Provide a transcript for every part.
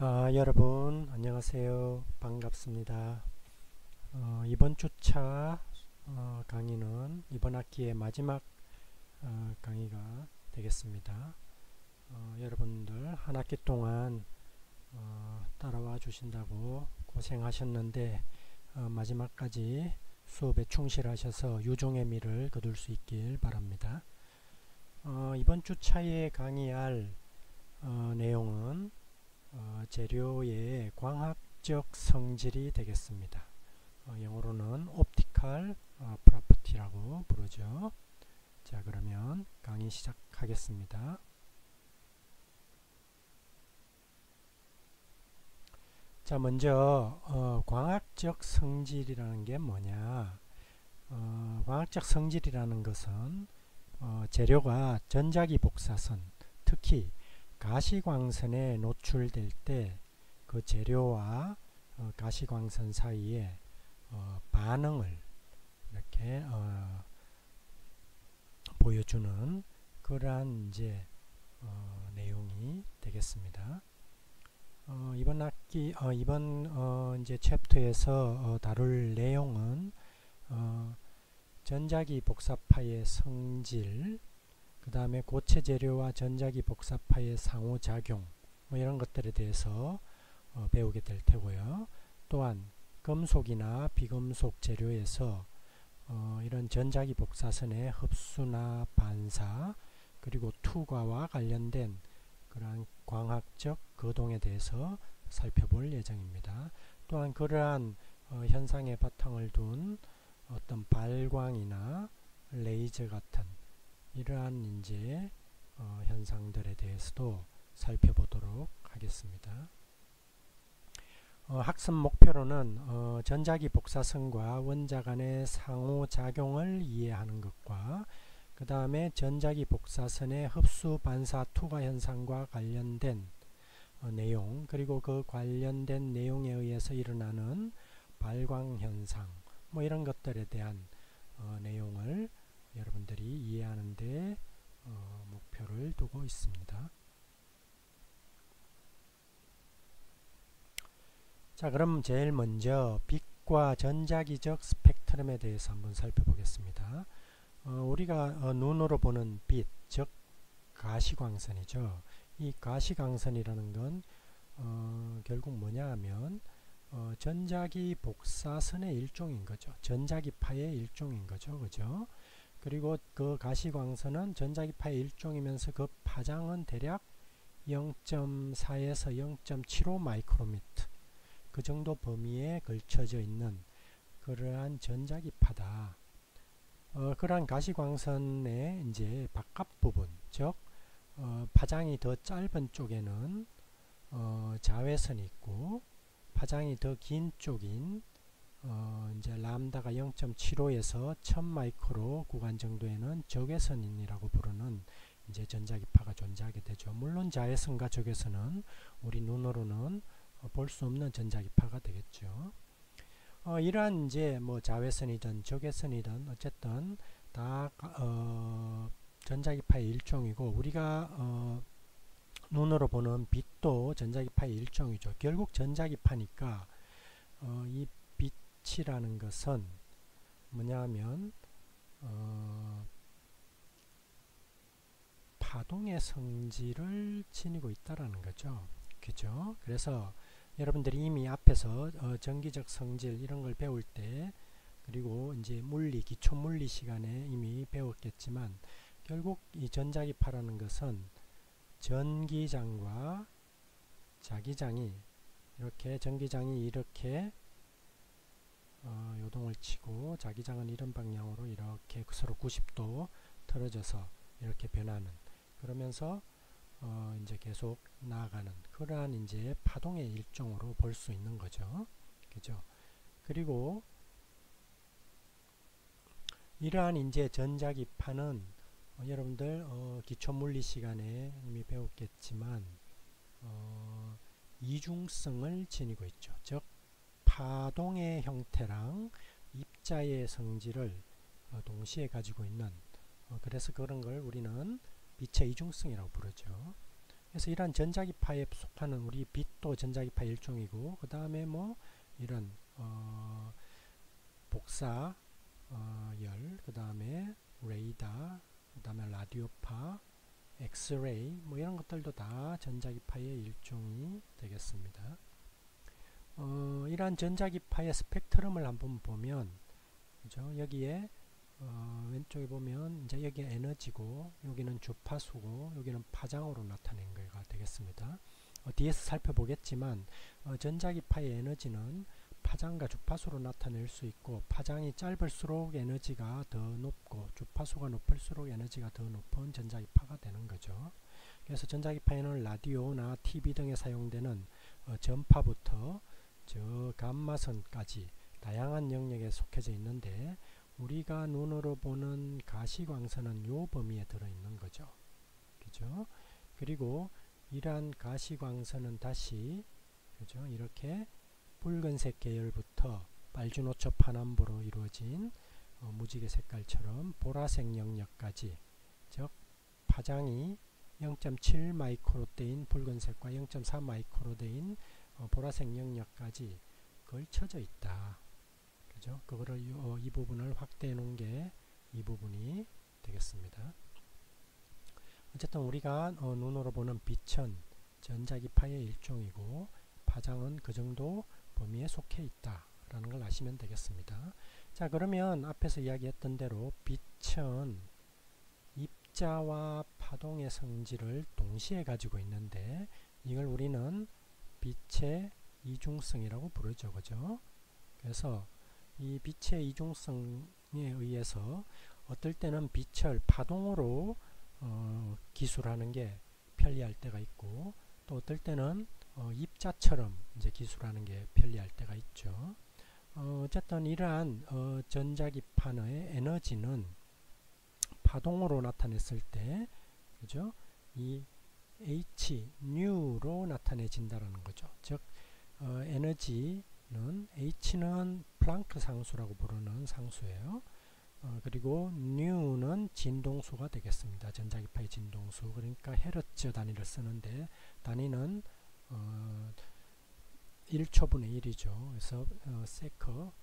여러분 안녕하세요. 반갑습니다. 이번 주차 강의는 이번 학기의 마지막 강의가 되겠습니다. 여러분들 한 학기 동안 따라와 주신다고 고생하셨는데 마지막까지 수업에 충실하셔서 유종의 미를 거둘 수 있길 바랍니다. 이번 주차에 강의할 내용은 재료의 광학적 성질이 되겠습니다. 영어로는 optical property라고 부르죠. 자, 그러면 강의 시작하겠습니다. 자, 먼저 광학적 성질이라는 게 뭐냐? 광학적 성질이라는 것은 재료가 전자기 복사선, 특히 가시광선에 노출될 때 그 재료와 가시광선 사이에 반응을 이렇게 보여주는 그러한 이제 내용이 되겠습니다. 이번 학기 이번 이제 챕터에서 다룰 내용은 전자기 복사파의 성질, 그 다음에 고체 재료와 전자기 복사파의 상호작용 뭐 이런 것들에 대해서 배우게 될 테고요. 또한 금속이나 비금속 재료에서 이런 전자기 복사선의 흡수나 반사 그리고 투과와 관련된 그러한 광학적 거동에 대해서 살펴볼 예정입니다. 또한 그러한 현상의 바탕을 둔 어떤 발광이나 레이저 같은 이러한 이제 현상들에 대해서도 살펴보도록 하겠습니다. 학습 목표로는 전자기 복사선과 원자 간의 상호작용을 이해하는 것과 그 다음에 전자기 복사선의 흡수 반사 투과 현상과 관련된 내용, 그리고 그 관련된 내용에 의해서 일어나는 발광 현상 뭐 이런 것들에 대한 내용을 여러분들이 이해하는 데 목표를 두고 있습니다. 자, 그럼 제일 먼저 빛과 전자기적 스펙트럼에 대해서 한번 살펴보겠습니다. 우리가 눈으로 보는 빛, 즉 가시광선이죠. 이 가시광선이라는 건 결국 뭐냐 하면 전자기 복사선의 일종인 거죠. 전자기파의 일종인 거죠. 그죠? 그리고 그 가시광선은 전자기파의 일종이면서 그 파장은 대략 0.4에서 0.75 마이크로미터 그 정도 범위에 걸쳐져 있는 그러한 전자기파다. 그러한 가시광선의 이제 바깥 부분, 즉 파장이 더 짧은 쪽에는 자외선이 있고 파장이 더 긴 쪽인 이제 람다가 0.75에서 1000 마이크로 구간 정도에는 적외선이라고 부르는 이제 전자기파가 존재하게 되죠. 물론 자외선과 적외선은 우리 눈으로는 볼 수 없는 전자기파가 되겠죠. 이러한 이제 뭐 자외선이든 적외선이든 어쨌든 다 전자기파의 일종이고 우리가 눈으로 보는 빛도 전자기파의 일종이죠. 결국 전자기파니까 이 빛이라는 것은 뭐냐면 파동의 성질을 지니고 있다라는 거죠. 그죠? 그래서 여러분들이 이미 앞에서 전기적 성질 이런 걸 배울 때 그리고 이제 물리, 기초 물리 시간에 이미 배웠겠지만 결국 이 전자기파라는 것은 전기장과 자기장이 이렇게 전기장이 이렇게 요동을 치고 자기장은 이런 방향으로 이렇게 서로 90도 틀어져서 이렇게 변하는 그러면서 이제 계속 나아가는 그러한 이제 파동의 일종으로 볼 수 있는 거죠. 그죠? 그리고 이러한 이제 전자기파는 여러분들 기초 물리 시간에 이미 배웠겠지만 이중성을 지니고 있죠. 즉 파동의 형태랑 입자의 성질을 동시에 가지고 있는 그래서 그런 걸 우리는 빛의 이중성이라고 부르죠. 그래서 이러한 전자기파에 속하는 우리 빛도 전자기파 일종이고, 그 다음에 뭐 이런 복사 열, 그 다음에 레이더, 그 다음에 라디오파, 엑스레이 뭐 이런 것들도 다 전자기파의 일종이 되겠습니다. 이러한 전자기파의 스펙트럼을 한번 보면, 그죠? 여기에 왼쪽에 보면 이제 여기 에너지고, 여기는 주파수고, 여기는 파장으로 나타낸 거가 되겠습니다. 뒤에서 살펴보겠지만 전자기파의 에너지는 파장과 주파수로 나타낼 수 있고, 파장이 짧을수록 에너지가 더 높고 주파수가 높을수록 에너지가 더 높은 전자기파가 되는 거죠. 그래서 전자기파에는 라디오나 TV 등에 사용되는 전파부터 저 감마선까지 다양한 영역에 속해져 있는데, 우리가 눈으로 보는 가시광선은 요 범위에 들어있는 거죠. 그죠? 그리고 이러한 가시광선은 다시, 그죠? 이렇게 붉은색 계열부터 빨주노초 파남보로 이루어진 무지개 색깔처럼 보라색 영역까지, 즉 파장이 0.7 마이크로대인 붉은색과 0.4 마이크로대인 보라색 영역까지 걸쳐져 있다. 그죠? 그거를 이 부분을 확대해 놓은 게 이 부분이 되겠습니다. 어쨌든 우리가 눈으로 보는 빛은 전자기파의 일종이고, 파장은 그 정도 범위에 속해 있다 라는 걸 아시면 되겠습니다. 자, 그러면 앞에서 이야기했던 대로 빛은 입자와 파동의 성질을 동시에 가지고 있는데, 이걸 우리는 빛의 이중성이라고 부르죠. 그죠? 그래서 이 빛의 이중성에 의해서 어떨 때는 빛을 파동으로 기술하는 게 편리할 때가 있고, 또 어떨 때는 입자처럼 이제 기술하는 게 편리할 때가 있죠. 어쨌든 이러한 전자기파의 에너지는 파동으로 나타냈을 때, 그죠? 이 H, 뉴로 나타내진다라는 거죠. 즉 에너지는 H는 플랑크 상수라고 부르는 상수예요. 그리고 뉴는 진동수가 되겠습니다. 전자기파의 진동수. 그러니까 헤르츠 단위를 쓰는데, 단위는 1초분의 1이죠. 그래서 세커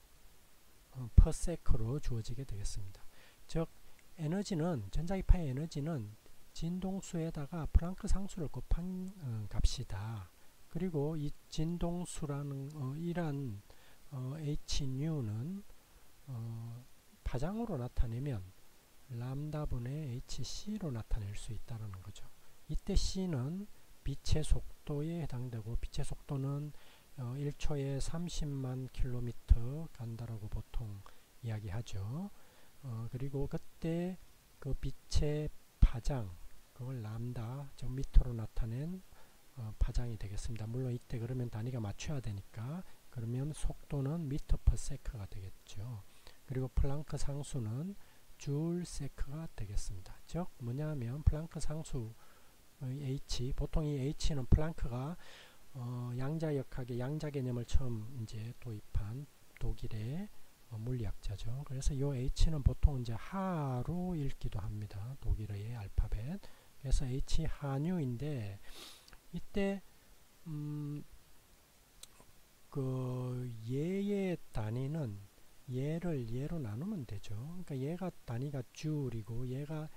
퍼 세커로 주어지게 되겠습니다. 즉 에너지는, 전자기파의 에너지는 진동수에다가 플랑크 상수를 곱한 값이다. 그리고 이 진동수라는 이러한 hν 는 파장으로 나타내면 람다분의 hc로 나타낼 수 있다는 거죠. 이때 c는 빛의 속도에 해당되고, 빛의 속도는 1초에 30만 킬로미터 간다라고 보통 이야기하죠. 그리고 그때 그 빛의 파장, 그걸 람다, 즉 미터로 나타낸 파장이 되겠습니다. 물론 이때 그러면 단위가 맞춰야 되니까, 그러면 속도는 미터 퍼 세크가 되겠죠. 그리고 플랑크 상수는 줄 세크가 되겠습니다. 즉 뭐냐면 플랑크 상수의 H, 보통 이 H는 플랑크가 양자역학의 양자 개념을 처음 이제 도입한 독일의 물리학자죠. 그래서 이 H는 보통 이제 하로 읽기도 합니다. 독일어의 알파벳. 그래서 H 하뉴인데, 이때 그 얘의 단위는 얘를 얘로 나누면 되죠. 그러니까 얘가 단위가 줄이고 얘가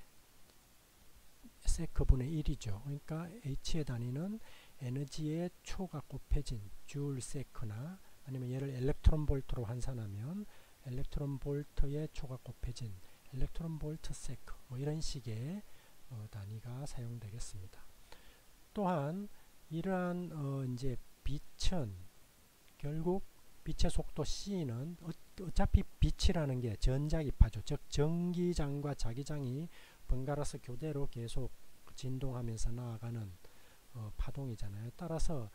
세크분의 1이죠. 그러니까 H의 단위는 에너지의 초가 곱해진 줄 세크나, 아니면 얘를 엘렉트론 볼트로 환산하면 엘렉트론 볼트의 초가 곱해진 엘렉트론 볼트 세크, 뭐 이런 식의 단위가 사용되겠습니다. 또한 이러한 이제 빛은 결국 빛의 속도 c는 어차피 빛이라는 게 전자기파죠. 즉 전기장과 자기장이 번갈아서 교대로 계속 진동하면서 나아가는 파동이잖아요. 따라서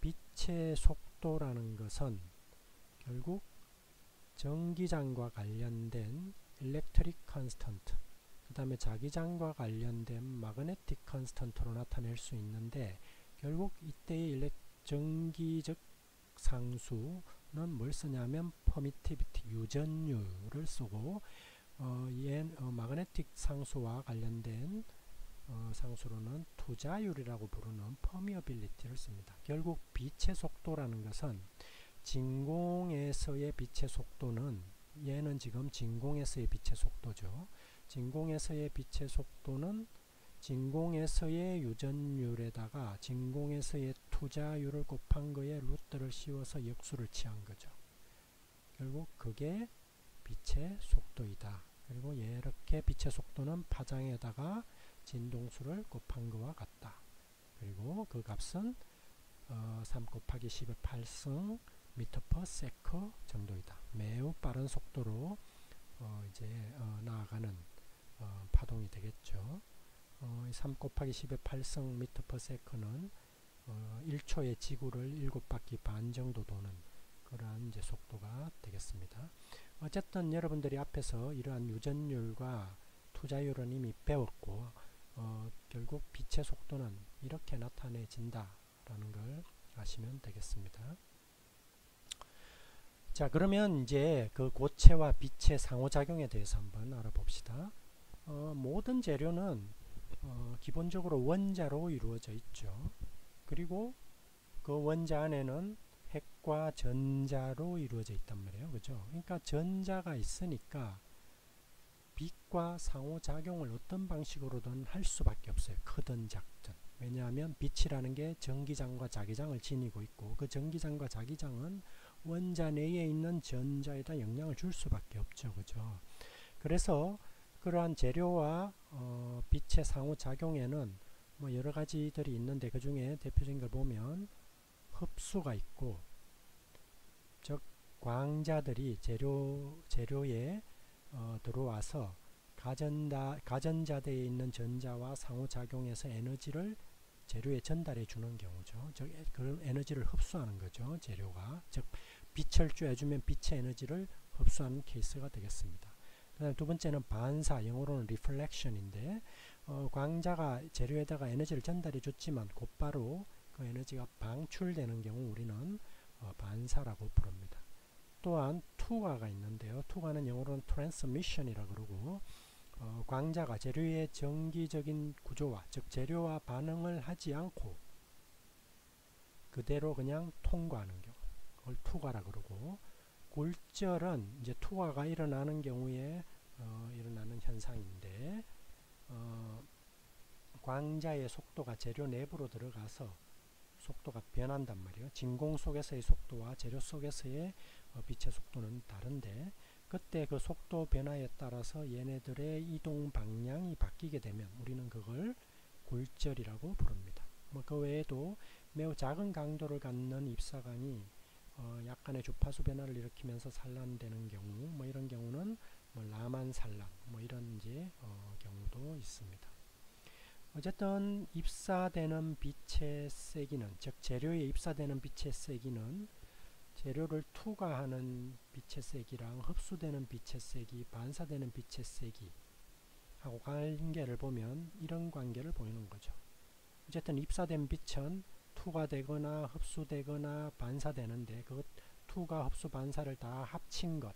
빛의 속도라는 것은 결국 전기장과 관련된 electric constant, 그 다음에 자기장과 관련된 magnetic constant로 나타낼 수 있는데, 결국 이때의 전기적 상수는 뭘 쓰냐면 permittivity, 유전율을 쓰고, magnetic 상수와 관련된 상수로는 투자율이라고 부르는 퍼미어빌리티를 씁니다. 결국 빛의 속도라는 것은 진공에서의 빛의 속도는, 얘는 지금 진공에서의 빛의 속도죠. 진공에서의 빛의 속도는 진공에서의 유전율에다가 진공에서의 투자율을 곱한 거에 루트를 씌워서 역수를 취한 거죠. 결국 그게 빛의 속도이다. 그리고 이렇게 빛의 속도는 파장에다가 진동수를 곱한 거와 같다. 그리고 그 값은 3 곱하기 10의 8승 미터 퍼 세커 정도이다. 매우 빠른 속도로 이제 나아가는 파동이 되겠죠. 3 곱하기 10의 8승 미터 퍼 세커는 1초에 지구를 7바퀴 반 정도 도는 그러한 이제 속도가 되겠습니다. 어쨌든 여러분들이 앞에서 이러한 유전율과 투자율은 이미 배웠고 결국 빛의 속도는 이렇게 나타내진다 라는 걸 아시면 되겠습니다. 자, 그러면 이제 그 고체와 빛의 상호작용에 대해서 한번 알아봅시다. 모든 재료는 기본적으로 원자로 이루어져 있죠. 그리고 그 원자 안에는 핵과 전자로 이루어져 있단 말이에요. 그죠? 그러니까 전자가 있으니까 빛과 상호작용을 어떤 방식으로든 할 수밖에 없어요. 크든 작든. 왜냐하면 빛이라는 게 전기장과 자기장을 지니고 있고 그 전기장과 자기장은 원자 내에 있는 전자에다 영향을 줄 수밖에 없죠. 그죠? 그래서 그러한 재료와 빛의 상호작용에는 뭐 여러 가지들이 있는데 그 중에 대표적인 걸 보면 흡수가 있고, 즉 광자들이 재료에 들어와서 가전자대에 있는 전자와 상호작용해서 에너지를 재료에 전달해 주는 경우죠. 즉 그 에너지를 흡수하는 거죠. 재료가. 즉 빛을 쬐주면 빛의 에너지를 흡수하는 케이스가 되겠습니다. 그 다음 두 번째는 반사, 영어로는 reflection인데 광자가 재료에다가 에너지를 전달해 줬지만 곧바로 그 에너지가 방출되는 경우 우리는 반사라고 부릅니다. 또한 투과가 있는데요. 투과는 영어로는 transmission이라고 그러고 광자가 재료의 정기적인 구조와 즉 재료와 반응을 하지 않고 그대로 그냥 통과하는 경우 그걸 투과라고 그러고, 굴절은 이제 투과가 일어나는 경우에 일어나는 현상인데 광자의 속도가 재료 내부로 들어가서 속도가 변한단 말이에요. 진공 속에서의 속도와 재료 속에서의 빛의 속도는 다른데 그때 그 속도 변화에 따라서 얘네들의 이동 방향이 바뀌게 되면 우리는 그걸 굴절이라고 부릅니다. 뭐 그 외에도 매우 작은 강도를 갖는 입사광이 약간의 주파수 변화를 일으키면서 산란되는 경우, 뭐 이런 경우는 뭐 라만 산란, 뭐 이런 이제 경우도 있습니다. 어쨌든 입사되는 빛의 세기는, 즉 재료에 입사되는 빛의 세기는 재료를 투과하는 빛의 세기랑 흡수되는 빛의 세기, 반사되는 빛의 세기 하고 관계를 보면 이런 관계를 보이는 거죠. 어쨌든 입사된 빛은 투과되거나 흡수되거나 반사되는데 그 투과, 흡수, 반사를 다 합친 것,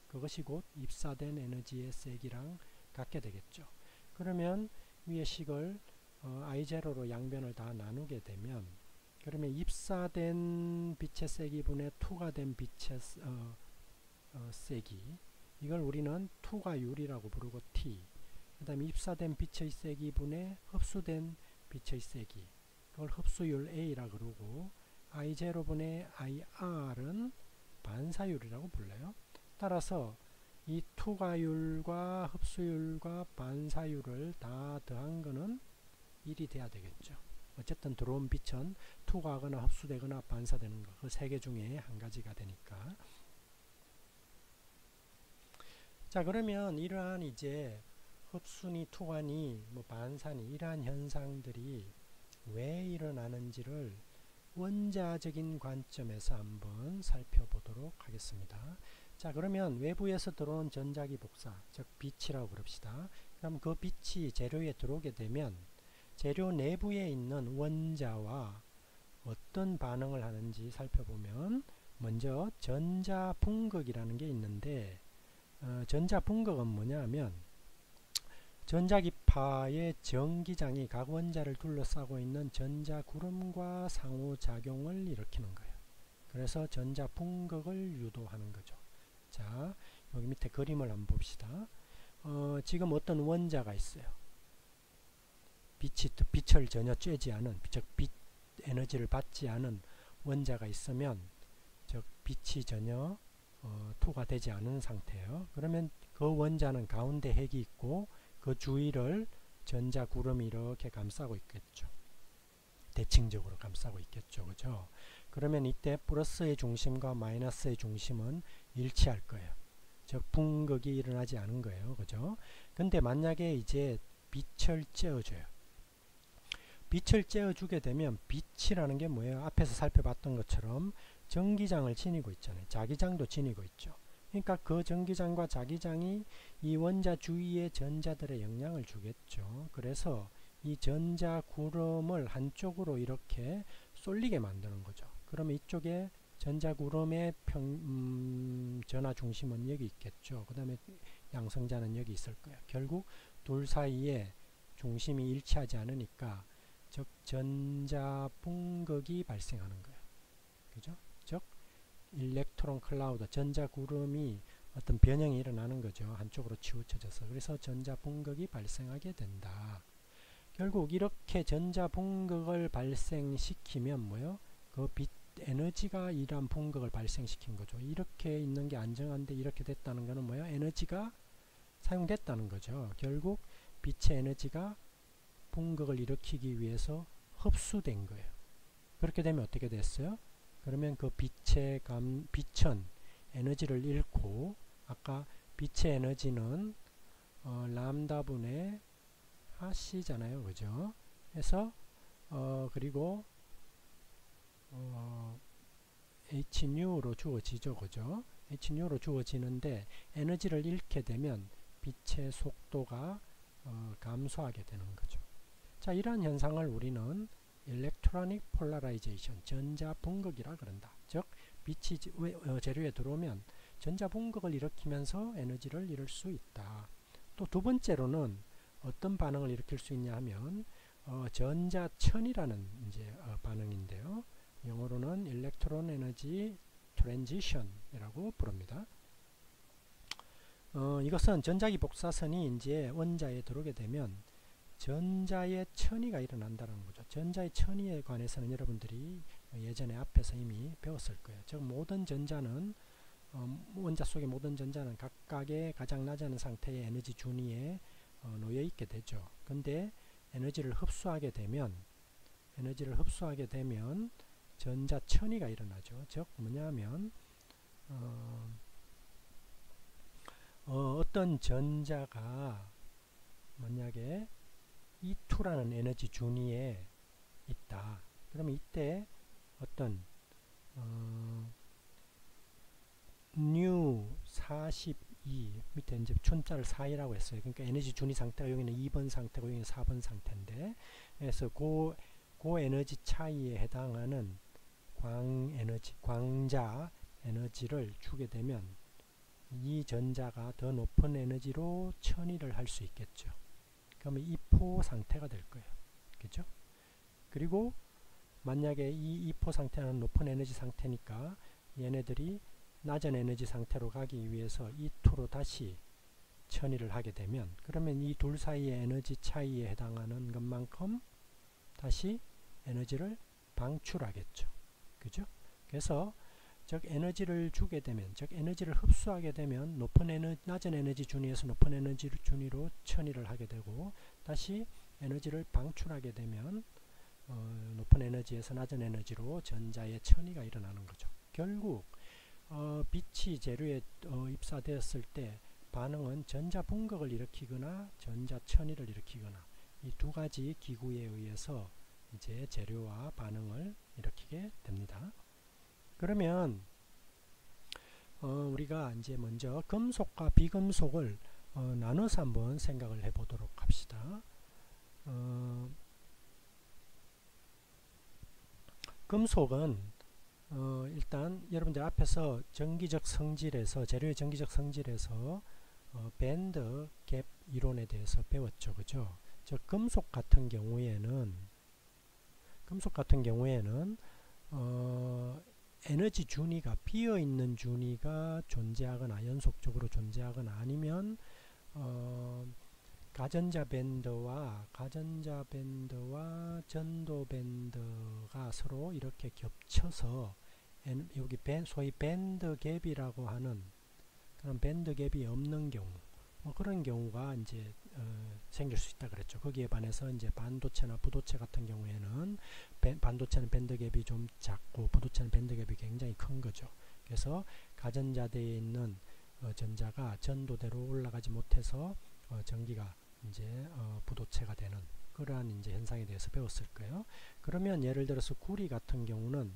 그것이 곧 입사된 에너지의 세기랑 같게 되겠죠. 그러면 위의 식을 I0로 양변을 다 나누게 되면 그러면 입사된 빛의 세기분의 투과된 빛의 세기, 이걸 우리는 투과율이라고 부르고 T, 그 다음에 입사된 빛의 세기분의 흡수된 빛의 세기, 그걸 흡수율 A라 그러고 I0분의 IR은 반사율이라고 불러요. 따라서 이 투과율과 흡수율과 반사율을 다 더한 거는 1이 돼야 되겠죠. 어쨌든 들어온 빛은 투과하거나 흡수되거나 반사되는 거, 그 세 개 중에 한 가지가 되니까. 자, 그러면 이러한 이제 흡수니 투과니 뭐 반사니 이러한 현상들이 왜 일어나는지를 원자적인 관점에서 한번 살펴보도록 하겠습니다. 자, 그러면 외부에서 들어온 전자기 복사, 즉 빛이라고 그럽시다. 그럼 그 빛이 재료에 들어오게 되면 재료 내부에 있는 원자와 어떤 반응을 하는지 살펴보면 먼저 전자분극이라는 게 있는데 전자분극은 뭐냐 하면 전자기 파의 전기장이 각 원자를 둘러싸고 있는 전자구름과 상호작용을 일으키는 거예요. 그래서 전자분극을 유도하는 거죠. 자, 여기 밑에 그림을 한번 봅시다. 지금 어떤 원자가 있어요. 빛을 전혀 쬐지 않은, 즉 빛 에너지를 받지 않은 원자가 있으면, 즉 빛이 전혀 투과 되지 않은 상태예요. 그러면 그 원자는 가운데 핵이 있고 그 주위를 전자구름이 이렇게 감싸고 있겠죠. 대칭적으로 감싸고 있겠죠. 그죠? 그러면 이때 플러스의 중심과 마이너스의 중심은 일치할 거예요. 즉 분극이 일어나지 않은 거예요. 그죠? 근데 만약에 이제 빛을 쬐어줘요. 빛을 쬐어주게 되면 빛이라는 게 뭐예요? 앞에서 살펴봤던 것처럼 전기장을 지니고 있잖아요. 자기장도 지니고 있죠. 그러니까 그 전기장과 자기장이 이 원자 주위의 전자들의 영향을 주겠죠. 그래서 이 전자구름을 한쪽으로 이렇게 쏠리게 만드는 거죠. 그러면 이쪽에 전자구름의 전하 중심은 여기 있겠죠. 그 다음에 양성자는 여기 있을 거예요. 결국 둘 사이에 중심이 일치하지 않으니까 즉 전자분극이 발생하는 거예요. 그죠? 즉 일렉트론 클라우드, 전자구름이 어떤 변형이 일어나는 거죠. 한쪽으로 치우쳐져서. 그래서 전자분극이 발생하게 된다. 결국 이렇게 전자분극을 발생시키면 뭐요? 그 빛 에너지가 이러한 분극을 발생시킨 거죠. 이렇게 있는 게 안정한데 이렇게 됐다는 거는 뭐예요? 에너지가 사용됐다는 거죠. 결국 빛의 에너지가 분극을 일으키기 위해서 흡수된 거예요. 그렇게 되면 어떻게 됐어요? 그러면 그 빛은 에너지를 잃고, 아까 빛의 에너지는 람다분의 하씨잖아요. 그죠? 그래서 그리고 hnu로 주어지죠. 그죠? hnu로 주어지는데 에너지를 잃게 되면 빛의 속도가 감소하게 되는 거죠. 자, 이러한 현상을 우리는 일렉트로닉 폴라라이제이션, 전자분극이라 그런다. 즉 빛이 재료에 들어오면 전자분극을 일으키면서 에너지를 잃을 수 있다. 또 두 번째로는 어떤 반응을 일으킬 수 있냐 하면 전자천이라는 이제 반응인데요. 영어로는 일렉트론 에너지 트랜지션이라고 부릅니다. 이것은 전자기 복사선이 이제 원자에 들어오게 되면 전자의 천이가 일어난다는 거죠. 전자의 천이에 관해서는 여러분들이 예전에 앞에서 이미 배웠을 거예요. 즉 모든 전자는 원자 속의 모든 전자는 각각의 가장 낮은 상태의 에너지 준위에 놓여 있게 되죠. 근데 에너지를 흡수하게 되면 전자 천이가 일어나죠. 즉 뭐냐면 어떤 전자가 만약에 E2라는 에너지 준위에 있다. 그러면 이때 어떤 new 42 밑에 이제 춘자를 4이라고 했어요. 그러니까 에너지 준위 상태가 여기는 2번 상태고 여기는 4번 상태인데, 그래서 그 에너지 차이에 해당하는 광자 에너지를 주게 되면 이 전자가 더 높은 에너지로 천위를 할 수 있겠죠. 그러면 이포 상태가 될 거예요. 그죠? 그리고 만약에 이 이포 상태는 높은 에너지 상태니까 얘네들이 낮은 에너지 상태로 가기 위해서 E2로 다시 천위를 하게 되면, 그러면 이 둘 사이의 에너지 차이에 해당하는 것만큼 다시 에너지를 방출하겠죠. 그죠? 그래서 즉 에너지를 주게 되면, 즉 에너지를 흡수하게 되면 낮은 에너지 준위에서 높은 에너지 준위로 천위를 하게 되고, 다시 에너지를 방출하게 되면 높은 에너지에서 낮은 에너지로 전자의 천위가 일어나는 거죠. 결국 빛이 재료에 입사되었을 때 반응은 전자분극을 일으키거나 전자천위를 일으키거나 이 두 가지 기구에 의해서 이제 재료와 반응을 일으키게 됩니다. 그러면 우리가 이제 먼저 금속과 비금속을 나눠서 한번 생각을 해보도록 합시다. 금속은 일단 여러분들 앞에서 전기적 성질에서, 재료의 전기적 성질에서 밴드 갭 이론에 대해서 배웠죠. 그죠? 즉 금속 같은 경우에는 에너지 준위가 비어있는 준위가 존재하거나 연속적으로 존재하거나 아니면 가전자 밴드와 전도 밴드가 서로 이렇게 겹쳐서 여기 소위 밴드 갭이라고 하는 그런 밴드 갭이 없는 경우, 그런 경우가 이제 생길 수 있다 그랬죠. 거기에 반해서 이제 반도체나 부도체 같은 경우에는 반도체는 밴드 갭이 좀 작고 부도체는 밴드 갭이 굉장히 큰 거죠. 그래서 가전자대에 있는 전자가 전도대로 올라가지 못해서 전기가 이제 부도체가 되는 그러한 이제 현상에 대해서 배웠을 거예요. 그러면 예를 들어서 구리 같은 경우는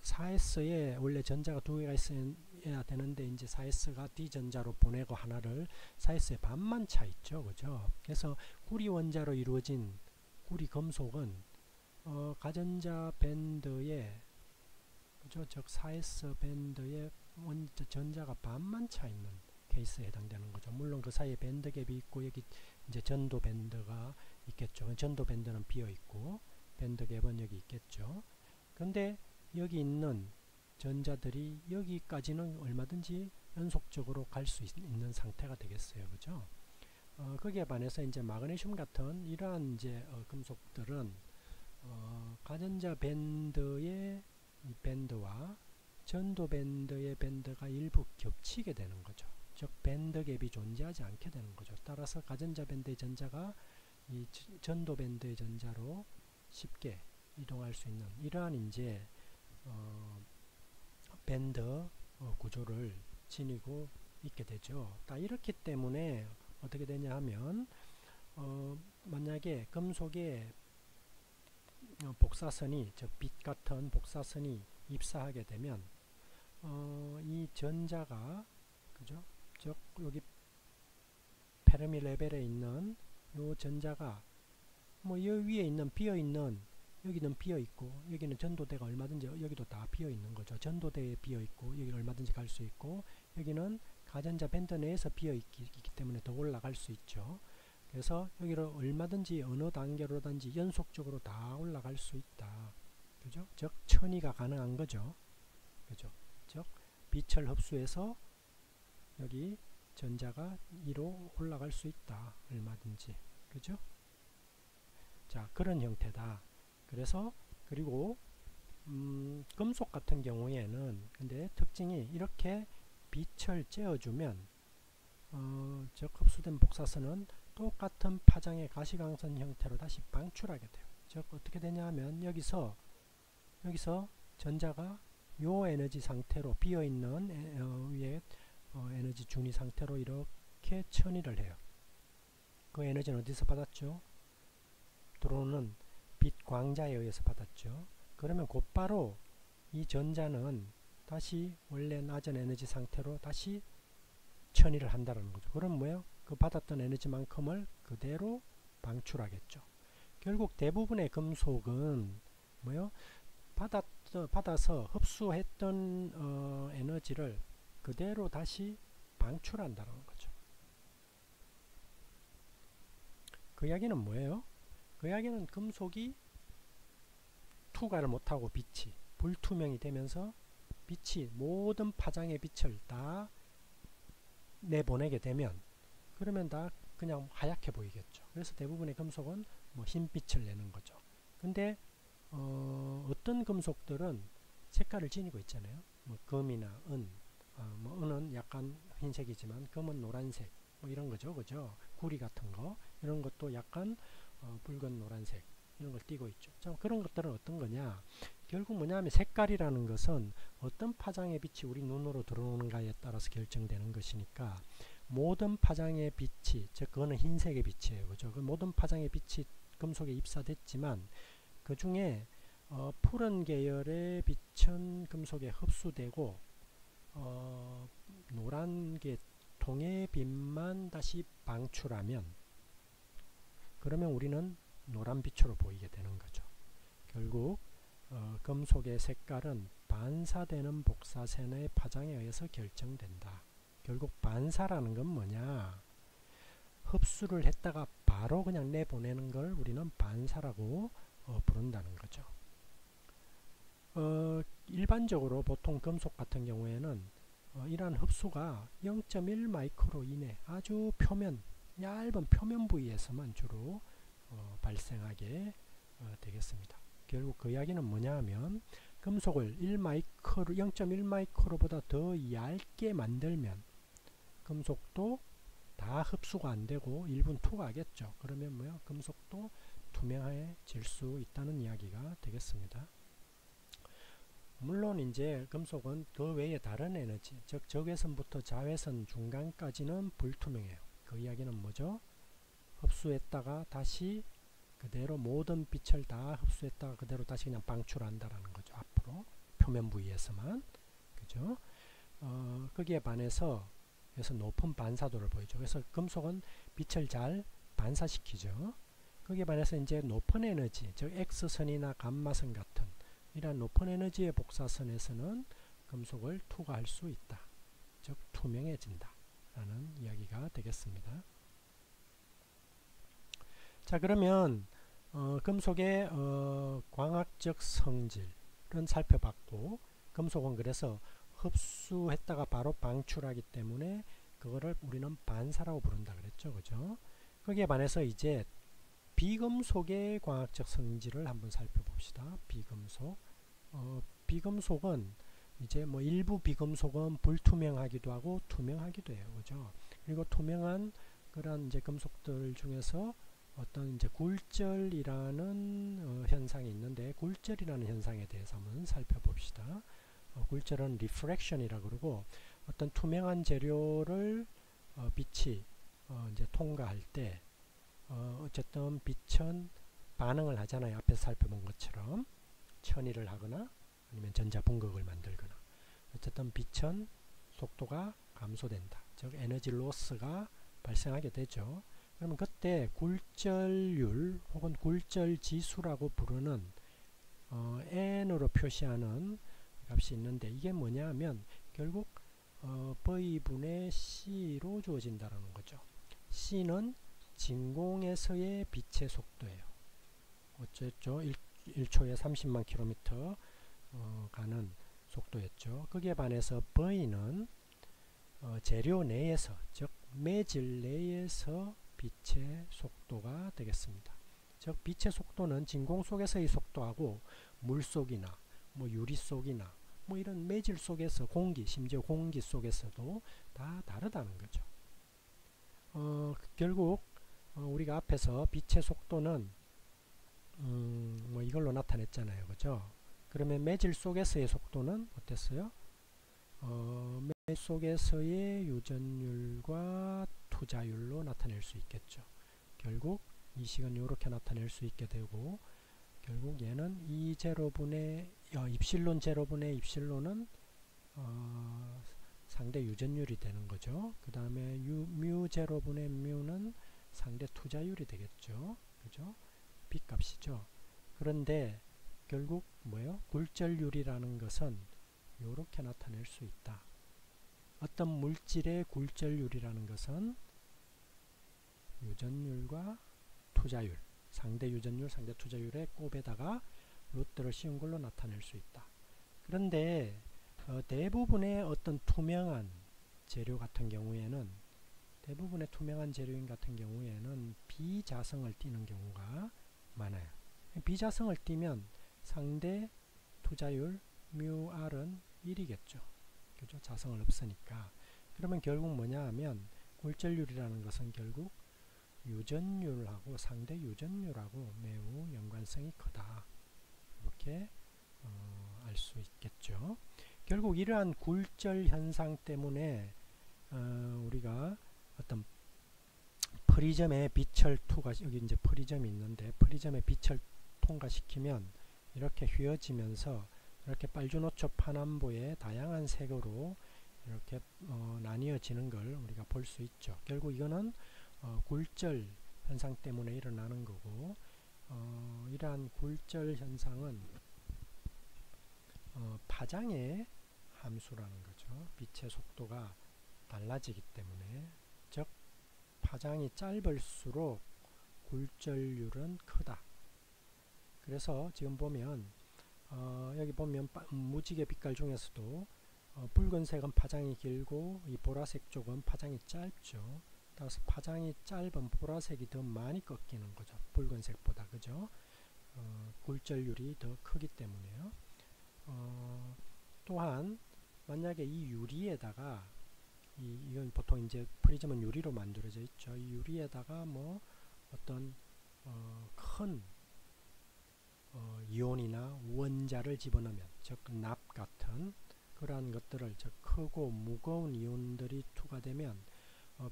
4S에 원래 전자가 두 개가 있어야 되는데 이제 4S가 D전자로 보내고 하나를 4S의 반만 차 있죠. 그죠? 그래서 구리 원자로 이루어진 구리 금속은 가전자 밴드에 그죠? 즉 4S 밴드에 전자가 반만 차 있는 케이스에 해당되는 거죠. 물론 그 사이에 밴드 갭이 있고 여기 이제 전도 밴드가 있겠죠. 전도 밴드는 비어 있고 밴드 갭은 여기 있겠죠. 근데 여기 있는 전자들이 여기까지는 얼마든지 연속적으로 갈 수 있는 상태가 되겠어요. 그죠? 거기에 반해서 이제 마그네슘 같은 이러한 이제 금속들은 가전자 밴드의 이 밴드와 전도 밴드의 밴드가 일부 겹치게 되는 거죠. 즉 밴드 갭이 존재하지 않게 되는 거죠. 따라서 가전자 밴드의 전자가 이 전도 밴드의 전자로 쉽게 이동할 수 있는 이러한 이제 밴드 구조를 지니고 있게 되죠. 이렇기 때문에 어떻게 되냐 하면 만약에 금속의 복사선이 즉 빛 같은 복사선이 입사하게 되면 이 전자가 그죠? 즉 여기 페르미 레벨에 있는 요 전자가 뭐 이 위에 있는 비어 있는 여기는 비어 있고 여기는 전도대가 얼마든지 여기도 다 비어 있는 거죠. 전도대에 비어 있고 여기 얼마든지 갈 수 있고 여기는 가전자 밴드 내에서 비어 있기 때문에 더 올라갈 수 있죠. 그래서 여기를 얼마든지 어느 단계로든지 연속적으로 다 올라갈 수 있다. 그죠? 즉 천이가 가능한 거죠. 그죠? 즉 빛을 흡수해서 여기 전자가 위로 올라갈 수 있다. 얼마든지. 그죠? 자, 그런 형태다. 그래서 그리고 금속 같은 경우에는 근데 특징이 이렇게 빛을 쬐어주면 즉 흡수된 복사선은 똑같은 파장의 가시광선 형태로 다시 방출하게 돼요. 즉 어떻게 되냐 하면 여기서 전자가 요 에너지 상태로 비어있는 위에 에너지 준위 상태로 이렇게 천이를 해요. 그 에너지는 어디서 받았죠? 들어오는 빛 광자에 의해서 받았죠. 그러면 곧바로 이 전자는 다시 원래 낮은 에너지 상태로 다시 천이를 한다는 거죠. 그럼 뭐예요? 그 받았던 에너지만큼을 그대로 방출하겠죠. 결국 대부분의 금속은 뭐예요? 받아서 흡수했던 에너지를 그대로 다시 방출한다는 거죠. 그 이야기는 뭐예요? 그 이야기는 금속이 투과를 못하고 빛이 불투명이 되면서 빛이 모든 파장의 빛을 다 내보내게 되면 그러면 다 그냥 하얗게 보이겠죠. 그래서 대부분의 금속은 뭐 흰빛을 내는 거죠. 근데 어떤 금속들은 색깔을 지니고 있잖아요. 뭐 금이나 은, 뭐 은은 약간 흰색이지만 금은 노란색, 뭐 이런 거죠, 그죠? 구리 같은 거 이런 것도 약간 붉은 노란색 이런 걸 띠고 있죠. 자, 그런 것들은 어떤 거냐? 결국 뭐냐면 색깔이라는 것은 어떤 파장의 빛이 우리 눈으로 들어오는가에 따라서 결정되는 것이니까 모든 파장의 빛이 즉 그거는 흰색의 빛이에요, 그죠? 그 모든 파장의 빛이 금속에 입사됐지만 그 중에 푸른 계열의 빛은 금속에 흡수되고 노란 계통의 빛만 다시 방출하면 그러면 우리는 노란빛으로 보이게 되는 거죠. 결국 금속의 색깔은 반사되는 복사선의 파장에 의해서 결정된다. 결국 반사라는 건 뭐냐? 흡수를 했다가 바로 그냥 내보내는 걸 우리는 반사라고 부른다는 거죠. 일반적으로 보통 금속 같은 경우에는 이러한 흡수가 0.1 마이크로 이내 아주 표면, 얇은 표면 부위에서만 주로 발생하게 되겠습니다. 결국 그 이야기는 뭐냐 하면 금속을 0.1 마이크로보다 더 얇게 만들면 금속도 다 흡수가 안 되고 일부는 투과하겠죠. 그러면 뭐요? 금속도 투명해질 수 있다는 이야기가 되겠습니다. 물론 이제 금속은 그 외에 다른 에너지, 즉 적외선부터 자외선 중간까지는 불투명해요. 그 이야기는 뭐죠? 흡수했다가 다시 그대로 모든 빛을 다 흡수했다가 그대로 다시 그냥 방출한다라는 거죠. 앞으로 표면 부위에서만, 그죠? 거기에 반해서 그래서 높은 반사도를 보이죠. 그래서 금속은 빛을 잘 반사시키죠. 거기에 반해서 이제 높은 에너지, 즉 X선이나 감마선 같은 이러한 높은 에너지의 복사선에서는 금속을 투과할 수 있다. 즉 투명해진다 라는 이야기가 되겠습니다. 자, 그러면 금속의 광학적 성질은 살펴봤고, 금속은 그래서 흡수했다가 바로 방출하기 때문에 그거를 우리는 반사라고 부른다 그랬죠. 그죠? 거기에 반해서 이제 비금속의 광학적 성질을 한번 살펴봅시다. 비금속. 비금속은 이제 뭐 일부 비금속은 불투명하기도 하고 투명하기도 해요. 그죠? 그리고 투명한 그런 이제 금속들 중에서 어떤 이제 굴절이라는 현상이 있는데, 굴절이라는 현상에 대해서 한번 살펴봅시다. 굴절은 리프렉션이라고 그러고, 어떤 투명한 재료를 빛이 이제 통과할 때 어쨌든 빛은 반응을 하잖아요. 앞에서 살펴본 것처럼 천이를 하거나 아니면 전자분극을 만들거나, 어쨌든 빛은 속도가 감소된다. 즉 에너지 로스가 발생하게 되죠. 그러면 그때 굴절률 혹은 굴절지수라고 부르는 n으로 표시하는 값이 있는데, 이게 뭐냐 하면 결국 V분의 C로 주어진다는 거죠. C는 진공에서의 빛의 속도예요. 어쨌죠? 1초에 30만 킬로미터 가는 속도였죠. 거기에 반해서 V는 재료 내에서, 즉 매질 내에서 빛의 속도가 되겠습니다. 즉 빛의 속도는 진공 속에서의 속도하고 물속이나 뭐 유리 속이나 뭐 이런 매질 속에서 공기, 심지어 공기 속에서도 다 다르다는 거죠. 결국 우리가 앞에서 빛의 속도는 뭐 이걸로 나타냈잖아요. 그죠? 그러면 매질 속에서의 속도는 어땠어요? 매질 속에서의 유전율과 투자율로 나타낼 수 있겠죠. 결국 이 식은 이렇게 나타낼 수 있게 되고, 결국 얘는 E0분의 입실론 제로분의 입실론은 상대 유전율이 되는 거죠. 그 다음에 뮤 제로분의 뮤는 상대 투자율이 되겠죠. 그죠? 빛값이죠. 그런데 결국 뭐예요? 굴절율이라는 것은 이렇게 나타낼 수 있다. 어떤 물질의 굴절율이라는 것은 유전율과 투자율, 상대 유전율, 상대 투자율의 곱에다가 루트를 씌운 걸로 나타낼 수 있다. 그런데 대부분의 어떤 투명한 재료 같은 경우에는, 대부분의 투명한 재료인 같은 경우에는 비자성을 띠는 경우가 많아요. 비자성을 띠면 상대 투자율 μr은 1이겠죠. 그죠? 자성을 없으니까. 그러면 결국 뭐냐 하면 굴절율이라는 것은 결국 유전율하고 상대 유전율하고 매우 연관성이 크다. 이렇게 알 수 있겠죠. 결국 이러한 굴절 현상 때문에 우리가 어떤 프리즘의 빛을 여기 이제 프리즘이 있는데, 프리즘의 빛을 통과시키면 이렇게 휘어지면서 이렇게 빨주노초 파남보의 다양한 색으로 이렇게 나뉘어지는 걸 우리가 볼 수 있죠. 결국 이거는 굴절 현상 때문에 일어나는 거고, 이러한 굴절 현상은 파장의 함수라는 거죠. 빛의 속도가 달라지기 때문에, 즉 파장이 짧을수록 굴절률은 크다. 그래서 지금 보면 여기 보면 무지개 빛깔 중에서도 붉은색은 파장이 길고 이 보라색 쪽은 파장이 짧죠. 따라서 파장이 짧은 보라색이 더 많이 꺾이는 거죠. 붉은색보다. 그죠? 굴절률이 더 크기 때문에요. 또한 만약에 이 유리에다가 이건 보통 이제 프리즘은 유리로 만들어져 있죠. 이 유리에다가 뭐 어떤 큰 이온이나 원자를 집어넣으면, 즉 납 같은 그러한 것들을, 즉 크고 무거운 이온들이 투과되면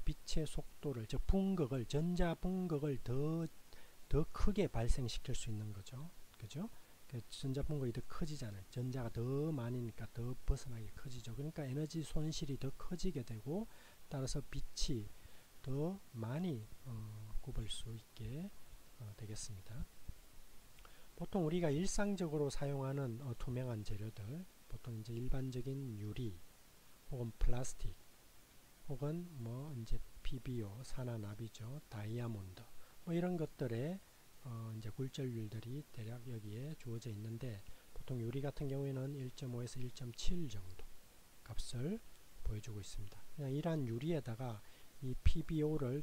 빛의 속도를, 즉 분극을, 전자 분극을 더 크게 발생시킬 수 있는 거죠. 그죠? 전자 분극이 더 커지잖아요. 전자가 더 많으니까 더 벗어나기 커지죠. 그러니까 에너지 손실이 더 커지게 되고, 따라서 빛이 더 많이 굽을 수 있게 되겠습니다. 보통 우리가 일상적으로 사용하는 투명한 재료들, 보통 이제 일반적인 유리 혹은 플라스틱 혹은 뭐 이제 PBO, 산화납이죠, 다이아몬드, 뭐 이런 것들의 이제 굴절률들이 대략 여기에 주어져 있는데, 보통 유리 같은 경우에는 1.5에서 1.7 정도 값을 보여주고 있습니다. 그냥 이러한 유리에다가 이 PBO를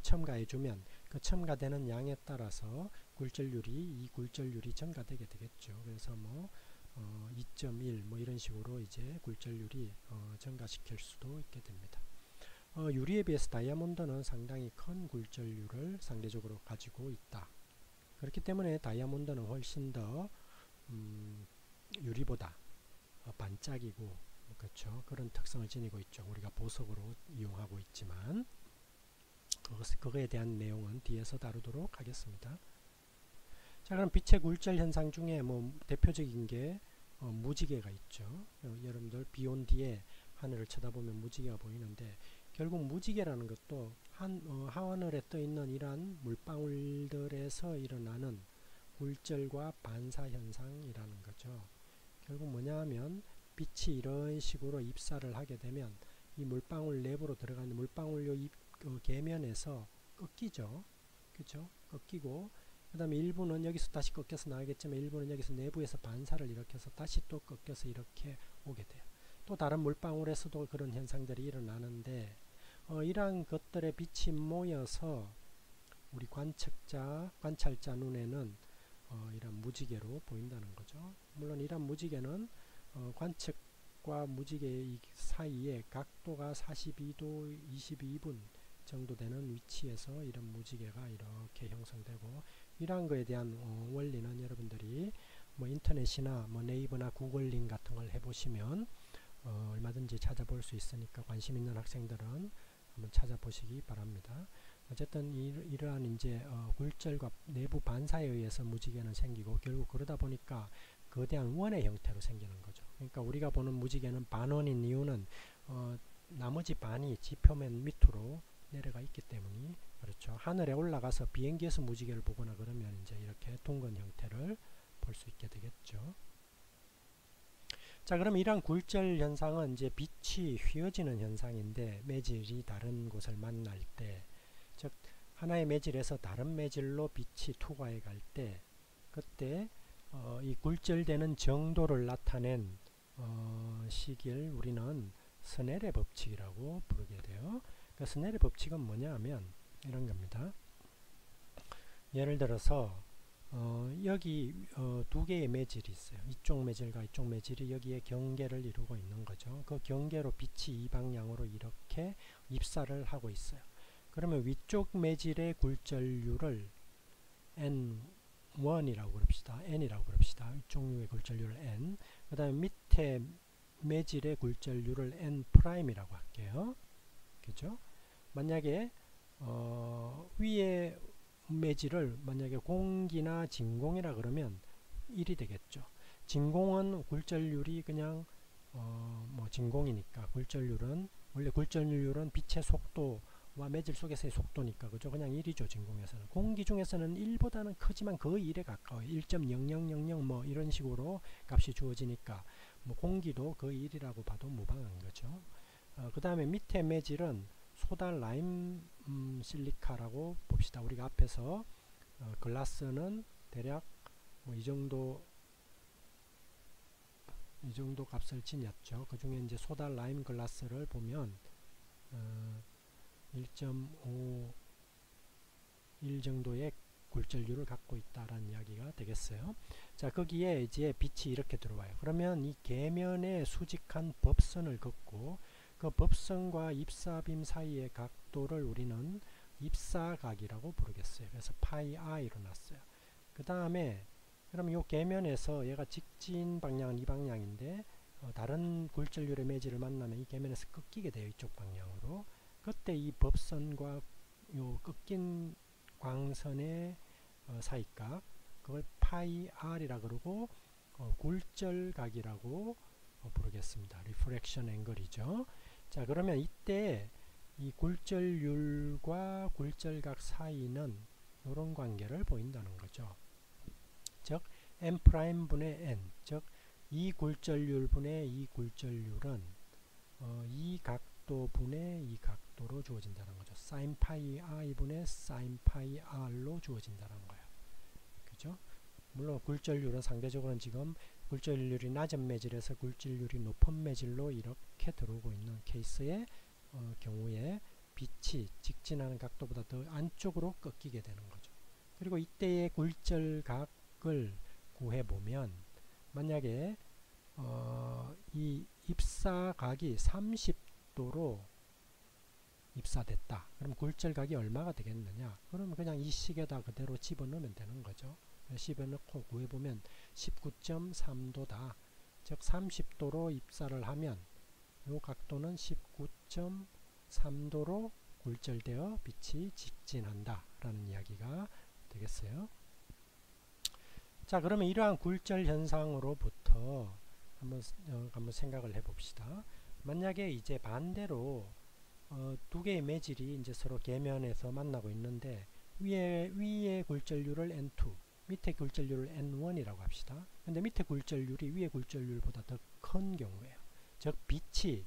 첨가해주면 그 첨가되는 양에 따라서 이 굴절률이 증가되게 되겠죠. 그래서 뭐 2.1 뭐 이런 식으로 이제 굴절률이 증가시킬 수도 있게 됩니다. 유리에 비해서 다이아몬드는 상당히 큰 굴절률을 상대적으로 가지고 있다. 그렇기 때문에 다이아몬드는 훨씬 더 유리보다 반짝이고, 그렇죠, 그런 특성을 지니고 있죠. 우리가 보석으로 이용하고 있지만 그거에 대한 내용은 뒤에서 다루도록 하겠습니다. 자, 그럼 빛의 굴절 현상 중에 뭐 대표적인 게 무지개가 있죠. 여러분들 비 온 뒤에 하늘을 쳐다보면 무지개가 보이는데, 결국 무지개라는 것도 하늘에 떠 있는 이러한 물방울들에서 일어나는 굴절과 반사 현상이라는 거죠. 결국 뭐냐 하면 빛이 이런 식으로 입사를 하게 되면 이 물방울 내부로 들어가는 물방울 계면에서 꺾이죠. 그렇죠? 꺾이고, 그 다음에 일부는 여기서 다시 꺾여서 나가겠지만 일부는 여기서 내부에서 반사를 일으켜서 다시 또 꺾여서 이렇게 오게 돼요. 또 다른 물방울에서도 그런 현상들이 일어나는데, 이러한 것들의 빛이 모여서 우리 관찰자 눈에는 이런 무지개로 보인다는 거죠. 물론 이런 무지개는 관측과 무지개 사이에 각도가 42도 22분 정도 되는 위치에서 이런 무지개가 이렇게 형성되고, 이러한 거에 대한 원리는 여러분들이 뭐 인터넷이나 뭐 네이버나 구글링 같은 걸 해보시면 얼마든지 찾아볼 수 있으니까 관심 있는 학생들은 한번 찾아보시기 바랍니다. 어쨌든 이러한 이제 굴절과 내부 반사에 의해서 무지개는 생기고, 결국 그러다 보니까 거대한 원의 형태로 생기는 거죠. 그러니까 우리가 보는 무지개는 반원인 이유는 나머지 반이 지표면 밑으로 내려가 있기 때문이 그렇죠. 하늘에 올라가서 비행기에서 무지개를 보거나 그러면 이제 이렇게 둥근 형태를 볼 수 있게 되겠죠. 자, 그럼 이러한 굴절 현상은 이제 빛이 휘어지는 현상인데, 매질이 다른 곳을 만날 때, 즉 하나의 매질에서 다른 매질로 빛이 투과해 갈 때, 그때 이 굴절되는 정도를 나타낸 식을 우리는 스넬의 법칙이라고 부르게 돼요. 그 스넬의 법칙은 뭐냐 하면 이런 겁니다. 예를 들어서 여기 두 개의 매질이 있어요. 이쪽 매질과 이쪽 매질이 여기에 경계를 이루고 있는 거죠. 그 경계로 빛이 이 방향으로 이렇게 입사를 하고 있어요. 그러면 위쪽 매질의 굴절률을 N1이라고 그럽시다. N이라고 그럽시다. 위쪽 류의 굴절률을 N, 그 다음에 밑에 매질의 굴절률을 N'이라고 할게요. 그죠? 만약에 위에 매질을 만약에 공기나 진공이라 그러면 1이 되겠죠. 진공은 굴절률이 그냥 뭐 진공이니까 굴절률은, 원래 굴절률은 빛의 속도와 매질 속에서의 속도니까 그죠? 그냥 1이죠. 진공에서는. 공기 중에서는 1보다는 크지만 거의 1에 가까워요. 1.0000 뭐 이런 식으로 값이 주어지니까 뭐 공기도 거의 1이라고 봐도 무방한 거죠. 그 다음에 밑에 매질은 소다 라임 실리카라고 봅시다. 우리가 앞에서 글라스는 대략 뭐 이 정도 값을 지녔죠. 그 중에 이제 소다 라임 글라스를 보면 1.51 정도의 굴절률을 갖고 있다라는 이야기가 되겠어요. 자, 거기에 이제 빛이 이렇게 들어와요. 그러면 이 계면에 수직한 법선을 긋고 그 법선과 입사빔 사이의 각도를 우리는 입사각이라고 부르겠어요. 그래서 파이 r로 놨어요. 그 다음에 그럼 이 계면에서 얘가 직진 방향은 이 방향인데 다른 굴절률의 매질을 만나면 이 계면에서 꺾이게 돼요. 이쪽 방향으로. 그때 이 법선과 요 꺾인 광선의 사이각, 그걸 파이 r이라 그러고 굴절각이라고 부르겠습니다. 리프렉션 앵글이죠. 자, 그러면 이때 이 굴절률과 굴절각 사이는 이런 관계를 보인다는 거죠. 즉 n' 분의 n, 즉 이 굴절률 분의 이 굴절률은 이 각도 분의 이 각도로 주어진다는 거죠. sin 파이 i 분의 sin 파이 r로 주어진다는 거예요. 그죠? 물론 굴절률은 상대적으로는 지금 굴절률이 낮은 매질에서 굴절률이 높은 매질로 이렇게 들어오고 있는 케이스의 경우에 빛이 직진하는 각도보다 더 안쪽으로 꺾이게 되는 거죠. 그리고 이때의 굴절각을 구해보면 만약에 이 입사각이 30도로 입사됐다. 그럼 굴절각이 얼마가 되겠느냐? 그러면 그냥 이 식에다 그대로 집어넣으면 되는 거죠. 집어넣고 구해보면 19.3도다. 즉 30도로 입사를 하면 이 각도는 19.3도로 굴절되어 빛이 직진한다 라는 이야기가 되겠어요. 자, 그러면 이러한 굴절 현상으로부터 한번 생각을 해봅시다. 만약에 이제 반대로 두 개의 매질이 이제 서로 계면에서 만나고 있는데 위에 굴절률을 N2, 밑에 굴절률을 N1이라고 합시다. 근데 밑에 굴절률이 위에 굴절률보다 더 큰 경우예요. 즉 빛이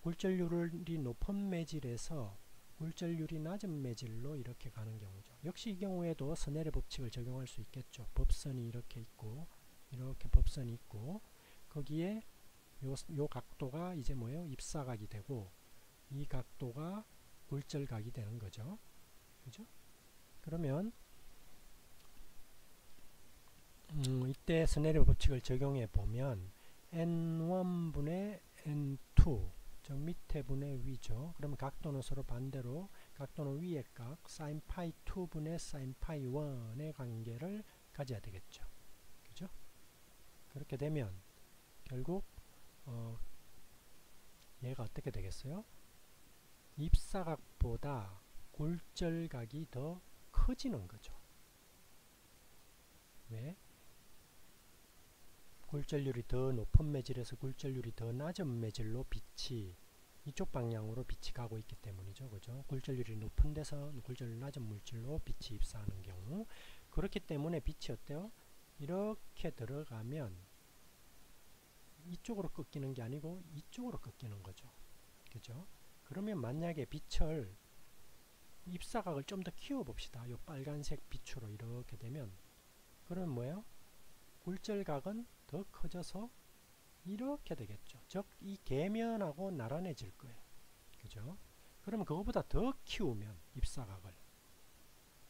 굴절률이 높은 매질에서 굴절률이 낮은 매질로 이렇게 가는 경우죠. 역시 이 경우에도 스넬의 법칙을 적용할 수 있겠죠. 법선이 이렇게 있고 이렇게 법선이 있고 거기에 요 각도가 이제 뭐예요? 입사각이 되고 이 각도가 굴절각이 되는 거죠. 그죠? 그러면 이때 스넬의 법칙을 적용해 보면 N1분의 N2, 즉 밑에 분의 위죠. 그러면 각도는 서로 반대로 각도는 위의 각 sin 파이 2분의 sin 파이 1의 관계를 가져야 되겠죠. 그죠? 그렇게 되면 결국 얘가 어떻게 되겠어요? 입사각보다 굴절각이 더 커지는 거죠. 왜? 굴절률이 더 높은 매질에서 굴절률이 더 낮은 매질로 빛이 이쪽 방향으로 빛이 가고 있기 때문이죠. 그죠? 굴절률이 높은 데서 굴절률 낮은 물질로 빛이 입사하는 경우. 그렇기 때문에 빛이 어때요? 이렇게 들어가면 이쪽으로 꺾이는 게 아니고 이쪽으로 꺾이는 거죠. 그죠? 그러면 만약에 빛을 입사각을 좀 더 키워 봅시다. 이 빨간색 빛으로 이렇게 되면 그러면 뭐예요? 굴절각은 더 커져서 이렇게 되겠죠. 즉 이 계면하고 나란해질 거예요. 그죠? 그러면 그거보다 더 키우면 입사각을,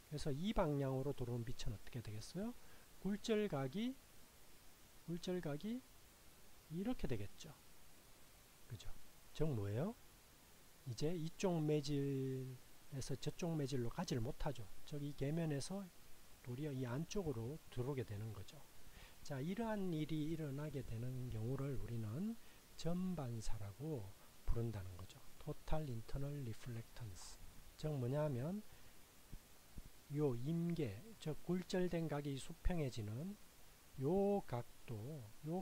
그래서 이 방향으로 들어온 빛은 어떻게 되겠어요? 굴절각이 이렇게 되겠죠. 그죠? 즉 뭐예요? 이제 이쪽 매질에서 저쪽 매질로 가지를 못하죠. 즉 이 계면에서 도리어 이 안쪽으로 들어오게 되는 거죠. 자, 이러한 일이 일어나게 되는 경우를 우리는 전반사라고 부른다는 거죠. Total Internal Reflectance. 즉 뭐냐면 요 임계, 즉 굴절된 각이 수평해지는 요